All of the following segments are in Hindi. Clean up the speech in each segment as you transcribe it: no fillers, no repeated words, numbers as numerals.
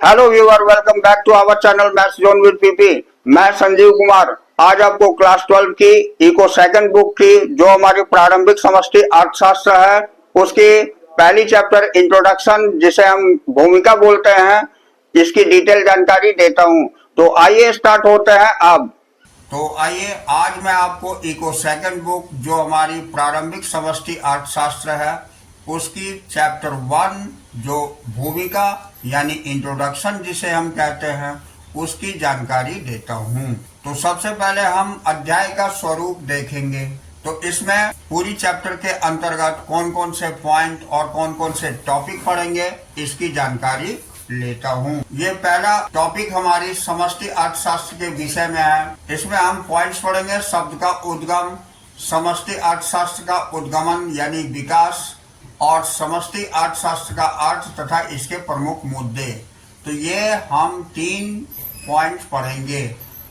Hello viewer, welcome back to our channel maths zone with PP. मैं संजीव कुमार आज आपको क्लास 12 की इको सेकंड बुक की जो हमारी प्रारंभिक समष्टि अर्थशास्त्र है उसकी पहली चैप्टर इंट्रोडक्शन जिसे हम भूमिका बोलते हैं, इसकी डिटेल जानकारी देता हूं। तो आइए स्टार्ट होते हैं अब। तो आइए आज मैं आपको इको सेकंड बुक जो हमारी प्रारंभिक समष्टि अर्थशास्त्र है उसकी चैप्टर 1 जो भूमिका यानी इंट्रोडक्शन जिसे हम कहते हैं उसकी जानकारी देता हूं। तो सबसे पहले हम अध्याय का स्वरूप देखेंगे। तो इसमें पूरी चैप्टर के अंतर्गत कौन कौन से पॉइंट और कौन कौन से टॉपिक पढ़ेंगे इसकी जानकारी लेता हूँ। ये पहला टॉपिक हमारी समष्टि अर्थशास्त्र के विषय में है। इसमें हम पॉइंट्स पढ़ेंगे। शब्द का उद्गम, समष्टि अर्थशास्त्र का उद्गमन यानी विकास और समष्टि अर्थशास्त्र का अर्थ तथा इसके प्रमुख मुद्दे। तो ये हम 3 पॉइंट्स पढ़ेंगे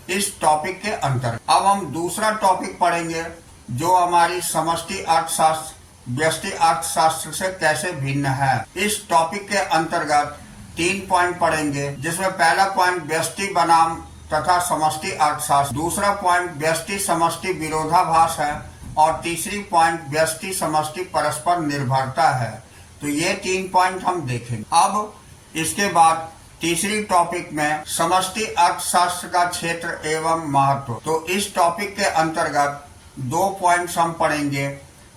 इस टॉपिक के अंतर्गत। अब हम दूसरा टॉपिक पढ़ेंगे जो हमारी समष्टि अर्थशास्त्र व्यष्टि अर्थशास्त्र से कैसे भिन्न है। इस टॉपिक के अंतर्गत 3 पॉइंट पढ़ेंगे जिसमें पहला पॉइंट व्यष्टि बनाम तथा समष्टि अर्थशास्त्र, दूसरा पॉइंट व्यष्टि समष्टि विरोधाभास है और तीसरी पॉइंट व्यष्टि समष्टि परस्पर निर्भरता है। तो ये 3 पॉइंट हम देखेंगे। अब इसके बाद तीसरी टॉपिक में समष्टि अर्थशास्त्र का क्षेत्र एवं महत्व। तो इस टॉपिक के अंतर्गत 2 पॉइंट्स हम पढ़ेंगे।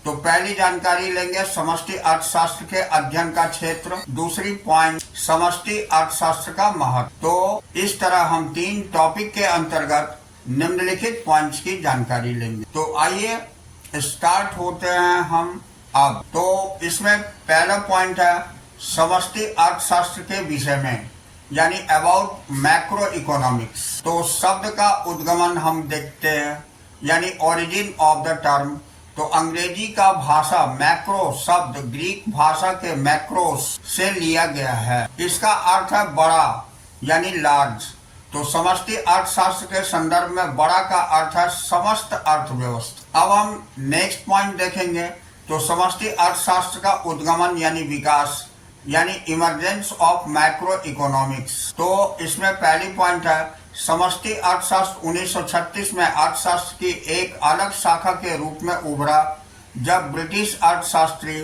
तो पहली जानकारी लेंगे समष्टि अर्थशास्त्र के अध्ययन का क्षेत्र, दूसरी पॉइंट समष्टि अर्थशास्त्र का महत्व। तो इस तरह हम 3 टॉपिक के अंतर्गत निम्नलिखित पॉइंट्स की जानकारी लेंगे। तो आइए स्टार्ट होते हैं हम अब। तो इसमें पहला पॉइंट है समष्टि अर्थशास्त्र के विषय में यानी अबाउट मैक्रो इकोनॉमिक्स। तो शब्द का उद्गमन हम देखते हैं यानी ओरिजिन ऑफ द टर्म। तो अंग्रेजी का भाषा मैक्रो शब्द ग्रीक भाषा के मैक्रोस से लिया गया है। इसका अर्थ है बड़ा यानी लार्ज। तो समष्टि अर्थशास्त्र के संदर्भ में बड़ा का अर्थ है समस्त अर्थव्यवस्था। अब हम नेक्स्ट पॉइंट देखेंगे। तो समष्टि अर्थशास्त्र का उद्गमन यानी विकास यानी इमर्जेंस ऑफ मैक्रो इकोनॉमिक्स। तो इसमें पहली पॉइंट है समष्टि अर्थशास्त्र 1936 में अर्थशास्त्र की एक अलग शाखा के रूप में उभरा जब ब्रिटिश अर्थशास्त्री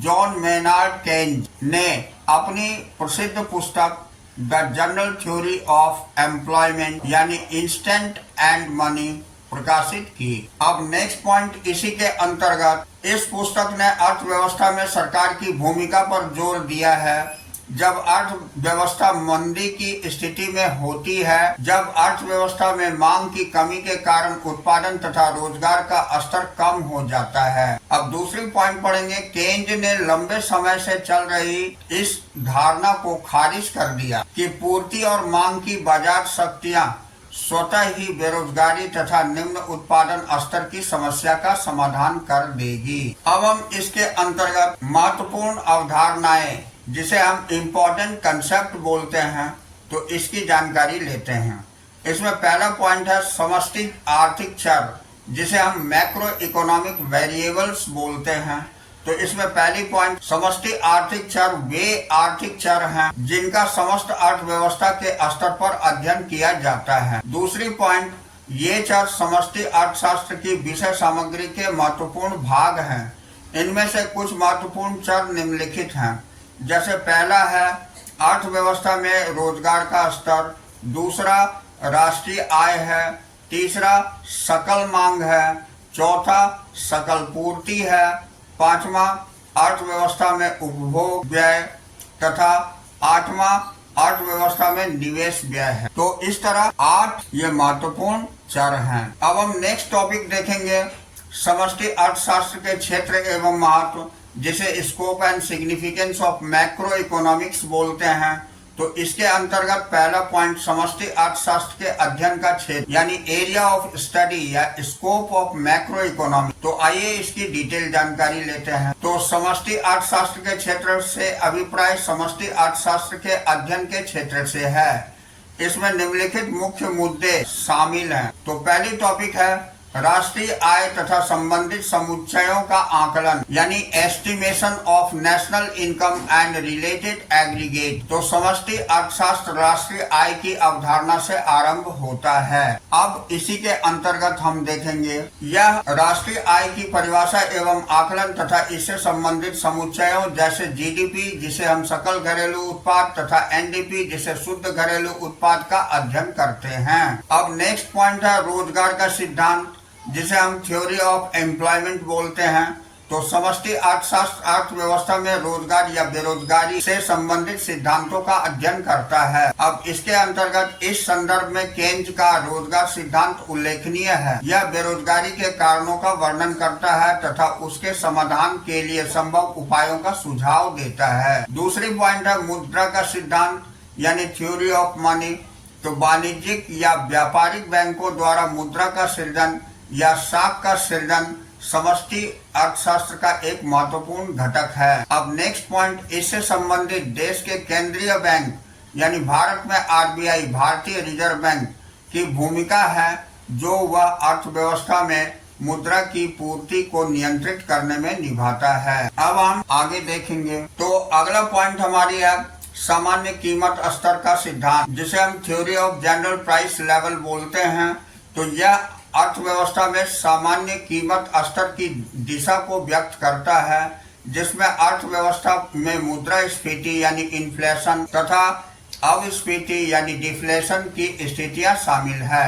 जॉन मेनार्ड केन्ज ने अपनी प्रसिद्ध पुस्तक the general theory of employment यानी इंस्टेंट एंड मनी प्रकाशित की। अब नेक्स्ट पॉइंट इसी के अंतर्गत इस पुस्तक ने अर्थव्यवस्था में सरकार की भूमिका पर जोर दिया है। जब अर्थव्यवस्था मंदी की स्थिति में होती है, जब अर्थव्यवस्था में मांग की कमी के कारण उत्पादन तथा रोजगार का स्तर कम हो जाता है। अब दूसरी पॉइंट पढ़ेंगे। केन्ज ने लंबे समय से चल रही इस धारणा को खारिज कर दिया कि पूर्ति और मांग की बाजार शक्तियां स्वतः ही बेरोजगारी तथा निम्न उत्पादन स्तर की समस्या का समाधान कर देगी। अब हम इसके अंतर्गत महत्वपूर्ण अवधारणाएं जिसे हम इम्पोर्टेंट कंसेप्ट बोलते हैं तो इसकी जानकारी लेते हैं। इसमें पहला पॉइंट है समष्टि आर्थिक चर जिसे हम मैक्रो इकोनॉमिक वेरिएबल्स बोलते हैं। तो इसमें पहली पॉइंट समष्टि आर्थिक चर वे आर्थिक चर हैं जिनका समस्त अर्थव्यवस्था के स्तर पर अध्ययन किया जाता है। दूसरी पॉइंट ये चर समष्टि अर्थशास्त्र की विषय सामग्री के महत्वपूर्ण भाग हैं। इनमें से कुछ महत्वपूर्ण चर निम्नलिखित हैं। जैसे पहला है अर्थव्यवस्था में रोजगार का स्तर, दूसरा राष्ट्रीय आय है, तीसरा सकल मांग है, चौथा सकल पूर्ति है, पांचवा अर्थव्यवस्था में उपभोग व्यय तथा आठवां अर्थव्यवस्था में निवेश व्यय है। तो इस तरह 8 ये महत्वपूर्ण चर हैं। अब हम नेक्स्ट टॉपिक देखेंगे समष्टि अर्थशास्त्र के क्षेत्र एवं महत्व जिसे scope and significance of macro economics बोलते हैं। तो इसके अंतर्गत पहला पॉइंट समष्टि अर्थशास्त्र के अध्ययन का क्षेत्र यानी एरिया ऑफ स्टडी या स्कोप ऑफ मैक्रो इकोनॉमिक। तो आइए इसकी डिटेल जानकारी लेते हैं। तो समष्टि अर्थशास्त्र के क्षेत्र से अभिप्राय समष्टि अर्थशास्त्र के अध्ययन के क्षेत्र से है। इसमें निम्नलिखित मुख्य मुद्दे शामिल हैं। तो पहली टॉपिक है राष्ट्रीय आय तथा संबंधित समुच्चयों का आकलन यानी estimation of national income and related aggregate. तो समष्टि अर्थशास्त्र राष्ट्रीय आय की अवधारणा से आरंभ होता है। अब इसी के अंतर्गत हम देखेंगे यह राष्ट्रीय आय की परिभाषा एवं आकलन तथा इससे संबंधित समुच्चयों जैसे जीडीपी जिसे हम सकल घरेलू उत्पाद तथा एनडीपी जिसे शुद्ध घरेलू उत्पाद का अध्ययन करते हैं। अब नेक्स्ट पॉइंट है रोजगार का सिद्धांत जिसे हम थ्योरी ऑफ एम्प्लॉयमेंट बोलते हैं। तो समष्टि अर्थशास्त्र अर्थव्यवस्था में रोजगार या बेरोजगारी से संबंधित सिद्धांतों का अध्ययन करता है। अब इसके अंतर्गत इस संदर्भ में केन्ज का रोजगार सिद्धांत उल्लेखनीय है। यह बेरोजगारी के कारणों का वर्णन करता है तथा उसके समाधान के लिए संभव उपायों का सुझाव देता है। दूसरी पॉइंट है मुद्रा का सिद्धांत यानी थ्योरी ऑफ मनी। तो वाणिज्यिक या व्यापारिक बैंकों द्वारा मुद्रा का सृजन या साख का सृजन समष्टि अर्थशास्त्र का एक महत्वपूर्ण घटक है। अब नेक्स्ट पॉइंट इससे संबंधित देश के केंद्रीय बैंक यानी भारत में आरबीआई भारतीय रिजर्व बैंक की भूमिका है जो वह अर्थव्यवस्था में मुद्रा की पूर्ति को नियंत्रित करने में निभाता है। अब हम आगे देखेंगे तो अगला पॉइंट हमारी है सामान्य कीमत स्तर का सिद्धांत जिसे हम theory of general price level बोलते हैं। तो यह अर्थव्यवस्था में सामान्य कीमत स्तर की दिशा को व्यक्त करता है जिसमें अर्थव्यवस्था में मुद्रास्फीति यानी इन्फ्लेशन तथा अपस्फीति यानी डिफ्लेशन की स्थितियां शामिल है।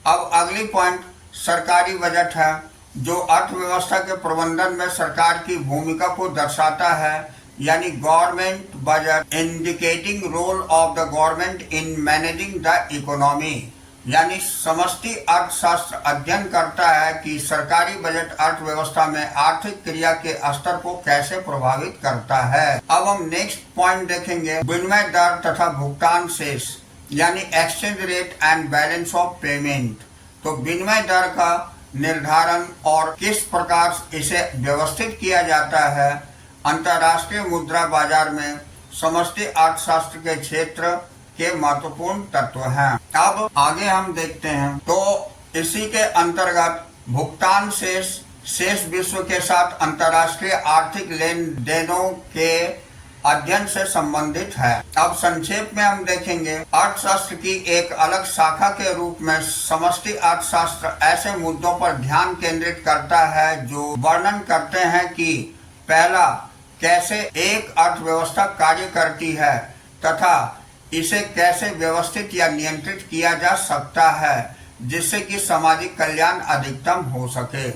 अब अगली पॉइंट सरकारी बजट है जो अर्थव्यवस्था के प्रबंधन में सरकार की भूमिका को दर्शाता है यानी government budget indicating role of the government in managing the economy. यानी समष्टि अर्थशास्त्र अध्ययन करता है कि सरकारी बजट अर्थव्यवस्था में आर्थिक क्रिया के स्तर को कैसे प्रभावित करता है। अब हम नेक्स्ट पॉइंट देखेंगे विनिमय दर तथा भुगतान शेष यानी exchange rate and balance of payment. तो विनिमय दर का निर्धारण और किस प्रकार इसे व्यवस्थित किया जाता है अंतर्राष्ट्रीय मुद्रा बाजार में समष्टि अर्थशास्त्र के क्षेत्र के महत्वपूर्ण तत्व हैं। अब आगे हम देखते हैं तो इसी के अंतर्गत भुगतान शेष विश्व के साथ अंतर्राष्ट्रीय आर्थिक लेन देनों के अध्ययन से संबंधित है। अब संक्षेप में हम देखेंगे अर्थशास्त्र की एक अलग शाखा के रूप में समष्टि अर्थशास्त्र ऐसे मुद्दों पर ध्यान केंद्रित करता है जो वर्णन करते हैं कि पहला कैसे एक अर्थव्यवस्था कार्य करती है तथा इसे कैसे व्यवस्थित या नियंत्रित किया जा सकता है जिससे कि सामाजिक कल्याण अधिकतम हो सके।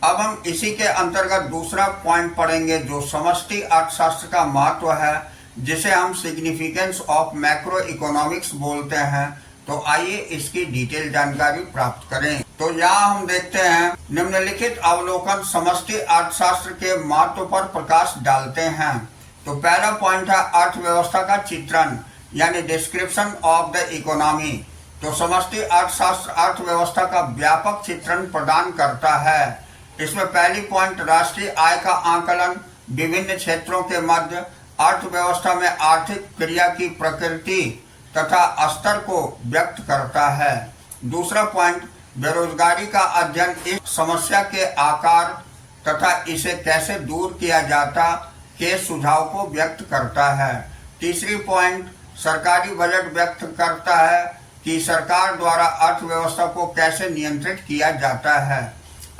अब हम इसी के अंतर्गत दूसरा पॉइंट पढ़ेंगे जो समष्टि अर्थशास्त्र का महत्व है जिसे हम सिग्निफिकेंस ऑफ मैक्रो इकोनॉमिक्स बोलते हैं। तो आइए इसकी डिटेल जानकारी प्राप्त करें। तो यहाँ हम देखते हैं निम्नलिखित अवलोकन समष्टि अर्थशास्त्र के महत्व पर प्रकाश डालते हैं। तो पहला पॉइंट है अर्थव्यवस्था का चित्रण यानी डिस्क्रिप्शन ऑफ द इकोनॉमी। तो समष्टि अर्थशास्त्र अर्थव्यवस्था का व्यापक चित्रण प्रदान करता है। इसमें पहली पॉइंट राष्ट्रीय आय का आकलन विभिन्न क्षेत्रों के मध्य अर्थव्यवस्था में आर्थिक क्रिया की प्रकृति तथा स्तर को व्यक्त करता है। दूसरा पॉइंट बेरोजगारी का अध्ययन इस समस्या के आकार तथा इसे कैसे दूर किया जाता के सुझाव को व्यक्त करता है। तीसरी पॉइंट सरकारी बजट व्यक्त करता है कि सरकार द्वारा अर्थव्यवस्था को कैसे नियंत्रित किया जाता है।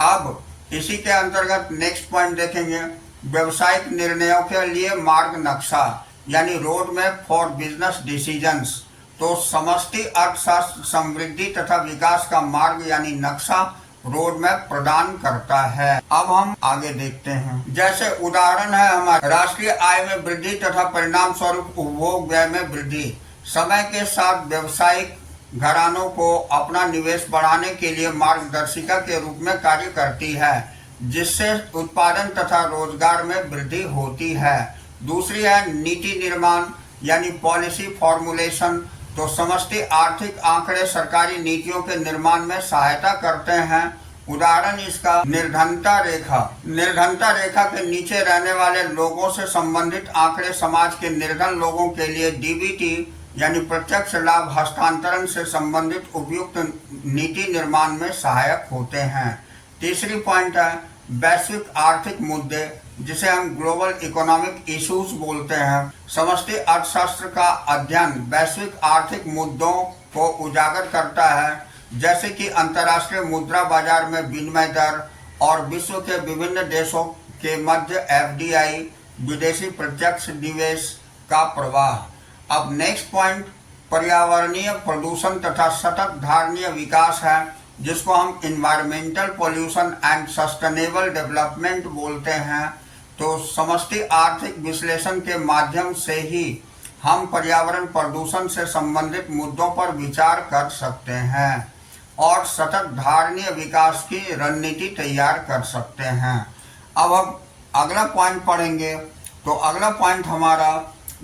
अब इसी के अंतर्गत नेक्स्ट पॉइंट देखेंगे व्यवसायिक निर्णयों के लिए मार्ग नक्शा यानी road map for business decisions. तो समष्टि अर्थशास्त्र समृद्धि तथा विकास का मार्ग यानी नक्शा रोड मैप प्रदान करता है। अब हम आगे देखते हैं जैसे उदाहरण है हमारे राष्ट्रीय आय में वृद्धि तथा परिणाम स्वरूप उपभोग व्यय में वृद्धि। समय के साथ व्यवसायिक घरानों को अपना निवेश बढ़ाने के लिए मार्गदर्शिका के रूप में कार्य करती है जिससे उत्पादन तथा रोजगार में वृद्धि होती है। दूसरी है नीति निर्माण यानी पॉलिसी फॉर्मुलेशन। तो समष्टि आर्थिक आंकड़े सरकारी नीतियों के निर्माण में सहायता करते हैं। उदाहरण इसका निर्धनता रेखा के नीचे रहने वाले लोगों से संबंधित आंकड़े समाज के निर्धन लोगों के लिए डीबीटी यानी प्रत्यक्ष लाभ हस्तांतरण से संबंधित उपयुक्त नीति निर्माण में सहायक होते हैं। तीसरी पॉइंट है वैश्विक आर्थिक मुद्दे, जिसे हम ग्लोबल इकोनॉमिक इश्यूज बोलते हैं। समष्टि अर्थशास्त्र का अध्ययन वैश्विक आर्थिक मुद्दों को उजागर करता है, जैसे कि अंतर्राष्ट्रीय मुद्रा बाजार में विनिमय दर और विश्व के विभिन्न देशों के मध्य FDI विदेशी प्रत्यक्ष निवेश का प्रवाह। अब नेक्स्ट पॉइंट पर्यावरणीय प्रदूषण तथा सतत धारणीय विकास है, जिसको हम environmental pollution and sustainable development बोलते हैं। तो समष्टि आर्थिक विश्लेषण के माध्यम से ही हम पर्यावरण प्रदूषण से संबंधित मुद्दों पर विचार कर सकते हैं और सतत धारणीय विकास की रणनीति तैयार कर सकते हैं। अब हम अगला पॉइंट पढ़ेंगे। तो अगला पॉइंट हमारा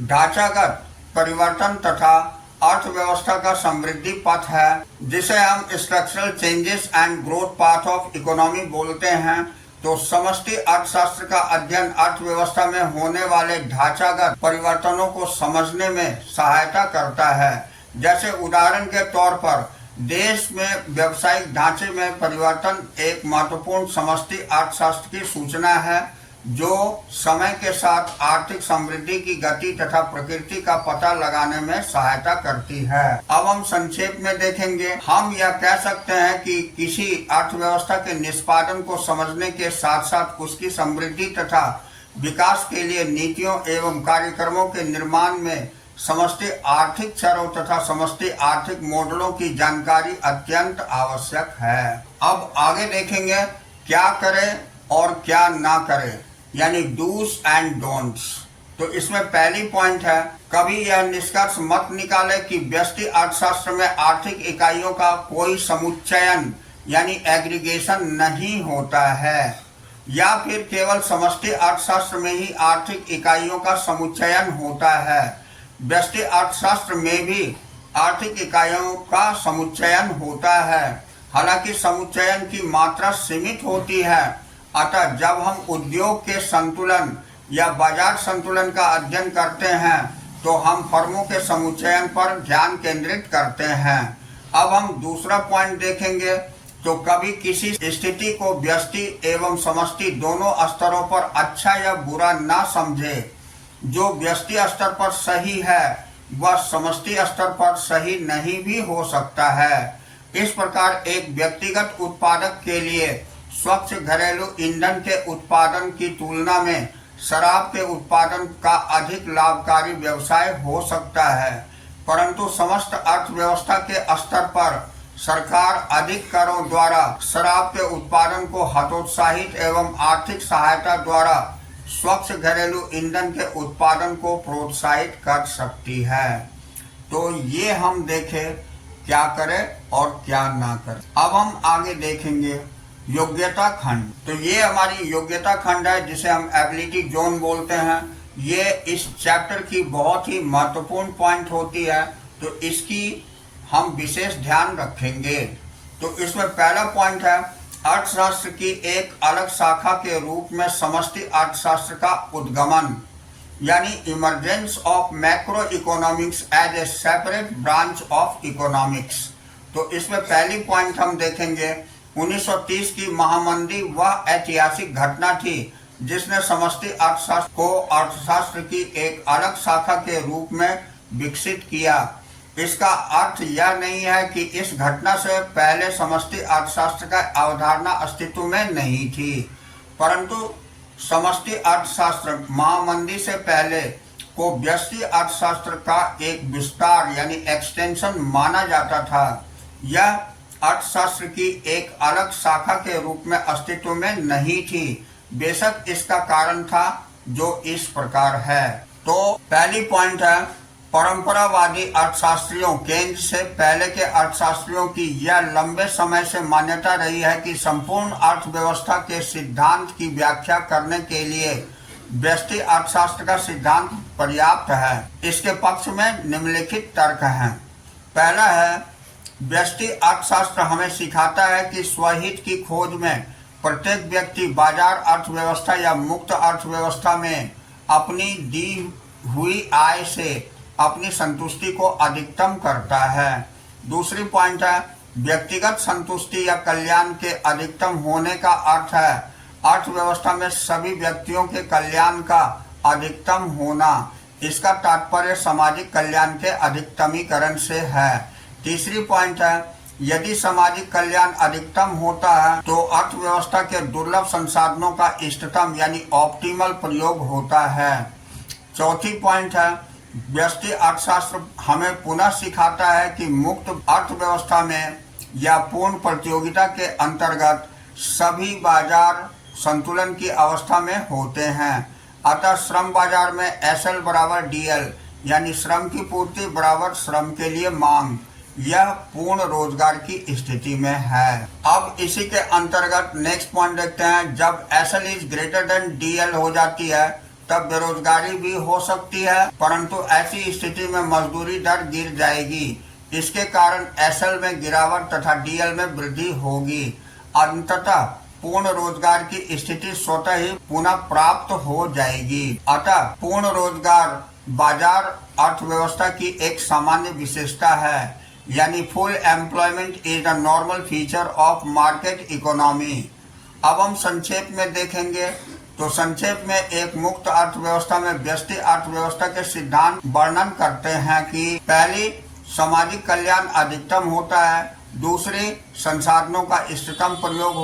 ढांचागत परिवर्तन तथा अर्थव्यवस्था का समृद्धि पथ है, जिसे हम structural changes and growth path of economy बोलते हैं। तो समष्टि अर्थशास्त्र का अध्ययन अर्थव्यवस्था में होने वाले ढांचागत परिवर्तनों को समझने में सहायता करता है। जैसे उदाहरण के तौर पर देश में व्यावसायिक ढांचे में परिवर्तन एक महत्वपूर्ण समष्टि अर्थशास्त्र की सूचना है, जो समय के साथ आर्थिक समृद्धि की गति तथा प्रकृति का पता लगाने में सहायता करती है। अब हम संक्षेप में देखेंगे। हम यह कह सकते हैं कि किसी अर्थव्यवस्था के निष्पादन को समझने के साथ साथ उसकी समृद्धि तथा विकास के लिए नीतियों एवं कार्यक्रमों के निर्माण में समष्टि आर्थिक चरों तथा समष्टि आर्थिक मॉडलों की जानकारी अत्यंत आवश्यक है। अब आगे देखेंगे क्या करें और क्या ना करें, यानी डूज एंड डोंट्स। तो इसमें पहली पॉइंट है, कभी यह निष्कर्ष मत निकाले कि व्यष्टि अर्थशास्त्र में आर्थिक इकाइयों का कोई समुच्चयन यानी एग्रीगेशन नहीं होता है, या फिर केवल समष्टि अर्थशास्त्र में ही आर्थिक इकाइयों का समुच्चयन होता है। व्यष्टि अर्थशास्त्र में भी आर्थिक इकाइयों का समुच्चयन होता है, हालांकि समुच्चयन की मात्रा सीमित होती है। अतः जब हम उद्योग के संतुलन या बाजार संतुलन का अध्ययन करते हैं तो हम फर्मों के समुच्चयन पर ध्यान केंद्रित करते हैं। अब हम दूसरा पॉइंट देखेंगे। तो कभी किसी स्थिति को व्यष्टि एवं समष्टि दोनों स्तरों पर अच्छा या बुरा ना समझे। जो व्यष्टि स्तर पर सही है वह समष्टि स्तर पर सही नहीं भी हो सकता है। इस प्रकार एक व्यक्तिगत उत्पादक के लिए स्वच्छ घरेलू ईंधन के उत्पादन की तुलना में शराब के उत्पादन का अधिक लाभकारी व्यवसाय हो सकता है, परंतु समस्त अर्थव्यवस्था के स्तर पर सरकार अधिक करों द्वारा शराब के उत्पादन को हतोत्साहित एवं आर्थिक सहायता द्वारा स्वच्छ घरेलू ईंधन के उत्पादन को प्रोत्साहित कर सकती है। तो ये हम देखें क्या करें और क्या ना करें। अब हम आगे देखेंगे योग्यता खंड। तो ये हमारी योग्यता खंड है, जिसे हम एबिलिटी जोन बोलते हैं। ये इस चैप्टर की बहुत ही महत्वपूर्ण पॉइंट होती है, तो इसकी हम विशेष ध्यान रखेंगे। तो इसमें पहला पॉइंट है अर्थशास्त्र की एक अलग शाखा के रूप में समष्टि अर्थशास्त्र का उद्गमन, यानी emergence of macro economics as a separate branch of economics. तो इसमें पहली पॉइंट हम देखेंगे 1930 की महामंदी वह ऐतिहासिक घटना थी जिसने समष्टि अर्थशास्त्र को अर्थशास्त्र की एक अलग शाखा के रूप में विकसित किया। इसका अर्थ यह नहीं है कि इस घटना से पहले समष्टि अर्थशास्त्र का अवधारणा अस्तित्व में नहीं थी, परंतु समष्टि अर्थशास्त्र महामंदी से पहले को व्यष्टि अर्थशास्त्र का एक विस्तार यानी एक्सटेंशन माना जाता था। यह अर्थशास्त्र की एक अलग शाखा के रूप में अस्तित्व में नहीं थी। बेशक इसका कारण था जो इस प्रकार है। तो पहली पॉइंट है परंपरावादी अर्थशास्त्रियों केंद्र से पहले के अर्थशास्त्रियों की यह लंबे समय से मान्यता रही है कि संपूर्ण अर्थव्यवस्था के सिद्धांत की व्याख्या करने के लिए व्यष्टि अर्थशास्त्र का सिद्धांत पर्याप्त है। इसके पक्ष में निम्नलिखित तर्क हैं। पहला है व्यष्टि अर्थशास्त्र हमें सिखाता है कि स्वहित की खोज में प्रत्येक व्यक्ति बाजार अर्थव्यवस्था या मुक्त अर्थव्यवस्था में अपनी दी हुई आय से अपनी संतुष्टि को अधिकतम करता है। दूसरी पॉइंट है व्यक्तिगत संतुष्टि या कल्याण के अधिकतम होने का अर्थ है अर्थव्यवस्था में सभी व्यक्तियों के कल्याण का अधिकतम होना। इसका तात्पर्य सामाजिक कल्याण के अधिकतमीकरण से है। तीसरी पॉइंट है यदि सामाजिक कल्याण अधिकतम होता है तो अर्थव्यवस्था के दुर्लभ संसाधनों का इष्टतम यानी ऑप्टिमल प्रयोग होता है। चौथी पॉइंट है व्यष्टि अर्थशास्त्र हमें पुनः सिखाता है कि मुक्त अर्थव्यवस्था में या पूर्ण प्रतियोगिता के अंतर्गत सभी बाजार संतुलन की अवस्था में होते हैं। अतः श्रम बाजार में एसएल बराबर डीएल यानी श्रम की पूर्ति बराबर श्रम के लिए मांग, यह पूर्ण रोजगार की स्थिति में है। अब इसी के अंतर्गत नेक्स्ट पॉइंट देखते हैं। जब SL is greater than DL हो जाती है तब बेरोजगारी भी हो सकती है, परंतु ऐसी स्थिति में मजदूरी दर गिर जाएगी। इसके कारण एसएल में गिरावट तथा डीएल में वृद्धि होगी। अंततः पूर्ण रोजगार की स्थिति स्वतः ही पुनः प्राप्त हो जाएगी। अतः पूर्ण रोजगार बाजार अर्थव्यवस्था की एक सामान्य विशेषता है, यानी full employment is the normal feature of market economy. अब हम संक्षेप में देखेंगे तो संक्षेप में एक मुक्त अर्थव्यवस्था में व्यष्टि अर्थव्यवस्था के सिद्धांत वर्णन करते हैं कि पहली सामाजिक कल्याण अधिकतम होता है, दूसरी संसाधनों का इष्टतम प्रयोग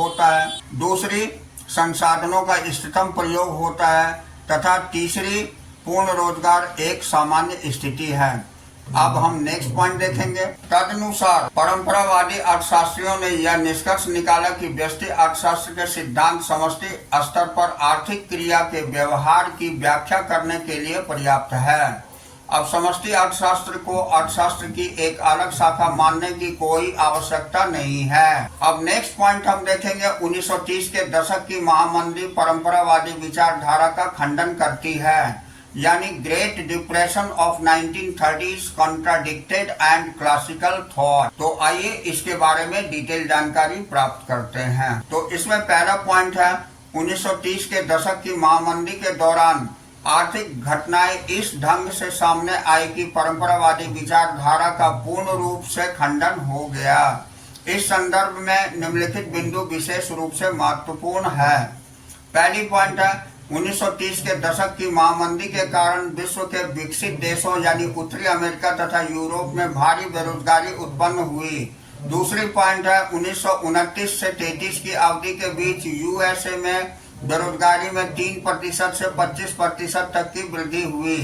होता है तथा तीसरी पूर्ण रोजगार एक सामान्य स्थिति है। अब हम नेक्स्ट पॉइंट देखेंगे। तदनुसार परंपरावादी अर्थशास्त्रियों ने यह निष्कर्ष निकाला कि व्यष्टि अर्थशास्त्र के सिद्धांत समष्टि स्तर पर आर्थिक क्रिया के व्यवहार की व्याख्या करने के लिए पर्याप्त है। अब समष्टि अर्थशास्त्र को अर्थशास्त्र की एक अलग शाखा मानने की कोई आवश्यकता नहीं है। अब नेक्स्ट पॉइंट हम देखेंगे 1930 के दशक की महामंदी परंपरावादी विचारधारा का खंडन करती है, यानी great depression of 1930s contradicted and classical thought. तो आइए इसके बारे में डिटेल जानकारी प्राप्त करते हैं। तो इसमें पहला पॉइंट है 1930 के दशक की महामंदी के दौरान आर्थिक घटनाएं इस ढंग से सामने आई कि परंपरावादी विचारधारा का पूर्ण रूप से खंडन हो गया। इस संदर्भ में निम्नलिखित बिंदु विशेष रूप से महत्वपूर्ण है। पहली पॉइंट है 1930 के दशक की महामंदी के कारण विश्व के विकसित देशों यानी उत्तरी अमेरिका तथा यूरोप में भारी बेरोजगारी उत्पन्न हुई। दूसरी पॉइंट है 1929 से 33 की अवधि के बीच यूएसए में बेरोजगारी में 3% से 25% तक की वृद्धि हुई।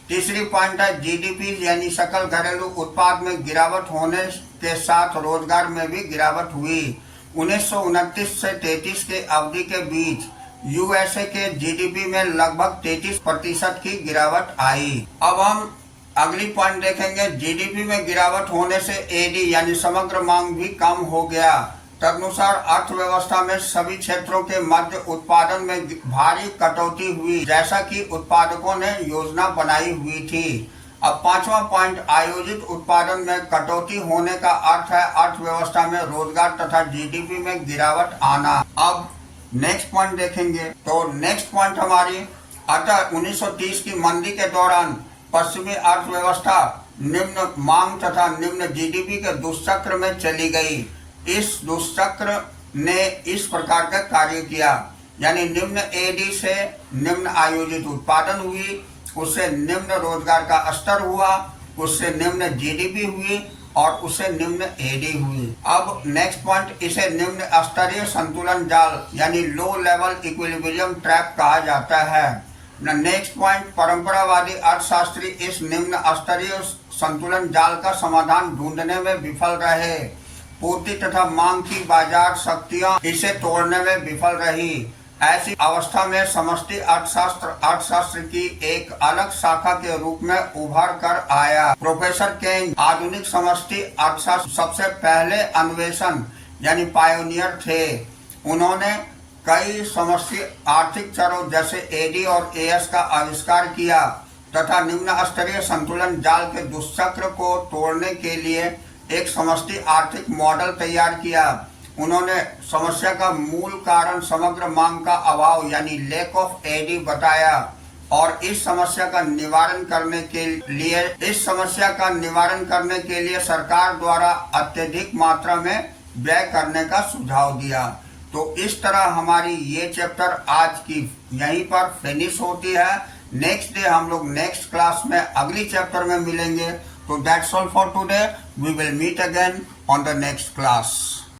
तीसरी पॉइंट है जीडीपी यानी सकल घरेलू उत्पाद में गिरावट होने के साथ रोजगार में भी गिरावट हुई। 1929 से 33 के अवधि के बीच यूएसए के जीडीपी में लगभग 33% की गिरावट आई। अब हम अगली पॉइंट देखेंगे। जीडीपी में गिरावट होने से एडी यानी समग्र मांग भी कम हो गया। तदनुसार अर्थव्यवस्था में सभी क्षेत्रों के मध्य उत्पादन में भारी कटौती हुई, जैसा कि उत्पादकों ने योजना बनाई हुई थी। अब पांचवा पॉइंट आयोजित उत्पादन में कटौती होने का अर्थ है अर्थव्यवस्था में रोजगार तथा जीडीपी में गिरावट आना। अब नेक्स्ट पॉइंट देखेंगे तो नेक्स्ट पॉइंट हमारी अतः 1930 की मंदी के दौरान पश्चिमी अर्थव्यवस्था निम्न मांग तथा निम्न जीडीपी के दुष्चक्र में चली गई। इस दुष्चक्र ने इस प्रकार का कार्य किया, यानी निम्न एडी से निम्न आयोजित उत्पादन हुई, उससे निम्न रोजगार का स्तर हुआ, उससे निम्न जीडीपी हुई और उससे निम्न एडी हुई। अब नेक्स्ट पॉइंट इसे निम्न स्तरीय संतुलन जाल यानी लो लेवल इक्विलिब्रियम ट्रैप कहा जाता है। नेक्स्ट पॉइंट परंपरावादी अर्थशास्त्री इस निम्न स्तरीय संतुलन जाल का समाधान ढूंढने में विफल रहे। पूर्ति तथा मांग की बाजार शक्तियां इसे तोड़ने में विफल रही। ऐसी अवस्था में समष्टि अर्थशास्त्र की एक अलग शाखा के रूप में उभर कर आया। प्रोफेसर केन आधुनिक समष्टि अर्थशास्त्र सबसे पहले अन्वेषण यानी पायोनियर थे। उन्होंने कई समष्टि आर्थिक चरों जैसे एडी और एएस का आविष्कार किया तथा निम्न स्तरीय संतुलन जाल के दुष्चक्र को तोड़ने के लिए एक समष्टि आर्थिक मॉडल तैयार किया। उन्होंने समस्या का मूल कारण समग्र मांग का अभाव यानी लैक ऑफ एडी बताया। और इस समस्या का निवारण करने के लिए सरकार द्वारा अत्यधिक मात्रा में व्यय करने का सुझाव दिया। तो इस तरह हमारी ये चैप्टर आज की यहीं पर फिनिश होती है। नेक्स्ट डे हम लोग नेक्स्ट क्लास में अगली चैप्टर में मिलेंगे। तो that's all for today, we will meet again on the next class.